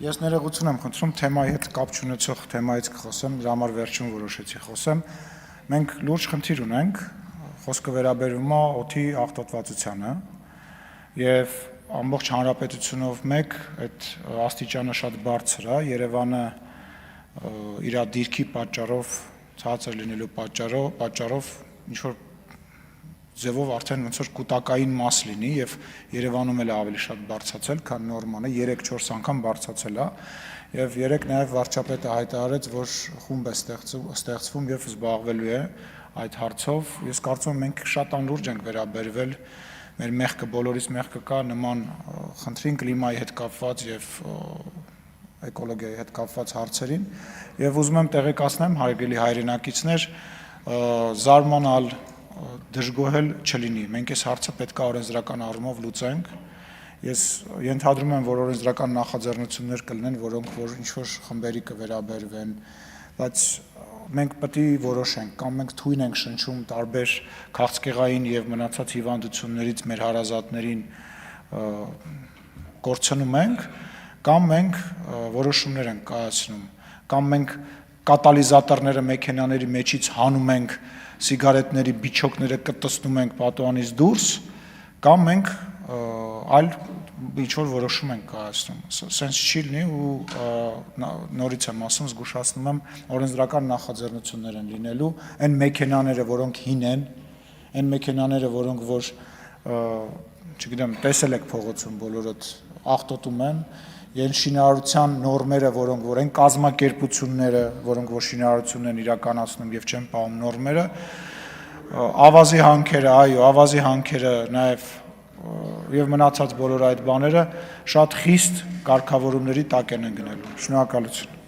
Ես ներողություն եմ խնդրում թեմայի հետ կապ չունեցող թեմայից կխոսեմ, դրա համար վերջում որոշեցի խոսեմ։ Մենք լուրջ խնդիր ունենք, խոսքը վերաբերում է օդի աղտոտվածությանը եւ ամբողջ հանրապետությունով մեկ այդ աստիճանը շատ բարձր է, Երևանը իր դիրքի պատճառով, ցածր լինելու պատճառով ինչ որ ձևով արդեն ոնց որ կൂട്ടակային մաս լինի եւ Երևանում էլ ավելի շատ բարձրացել, քան նորմանը 3-4 անգամ բարձրացել է եւ երեք նաեւ վարչապետը հայտարարեց, որ խումբ է ստեղծվում եւ զբաղվելու է այդ հարցով։ Ես կարծում եմ մենք շատ անլուրջ ենք վերաբերվել, մեր մեղքը բոլորից մեղքը կա նման խնդրին կլիմայի հետ կապված եւ էկոլոգիայի հետ կապված հարցերին եւ ուզում եմ տեղեկացնեմ հարգելի հայրենակիցներ, զարմանալ դժգոհել չլինի։ Մենք այս հարցը պետք է օրենսդրական առումով լուծենք։ Ես ենթադրում եմ, որ օրենսդրական նախաձեռնություններ կլինեն, որոնք որ ինչ-որ խմբերի կվերաբերվեն, բայց մենք պետք է որոշենք, կամ մենք թույն ենք շնչում տարբեր քաղցկեղային եւ մնացած հիվանդություններից մեր հարազատներին կորցնում ենք, կամ մենք որոշումներ ենք կայացնում, կամ մենք կատալիզատորները մեքենաների մեջից հանում ենք սիգարետների բիչոկները կտցնում ենք պատուհանից դուրս, կամ մենք այլ ինչ-որ որոշում ենք կայացնում։ Սենց չի լինի ու նորից եմ ասում, զգուշացնում եմ, օրենսդրական նախաձեռնություններ են լինելու, այն մեքենաները, որոնք հին են, այն մեքենաները, որոնք որ, չգիտեմ, տեսել եք փողոցում բոլորդ աղտոտում են, Են շինարարության նորմերը, որոնք որ են կազմակերպությունները, որոնք որ շինարարությունն են իրականացնում եւ չեն պահում նորմերը, ավազի հանքերը, այո, ավազի հանքերը նաեւ եւ մնացած բոլոր այդ բաները շատ խիստ կարգավորումների տակ են ընկնելու։ Շնորհակալություն։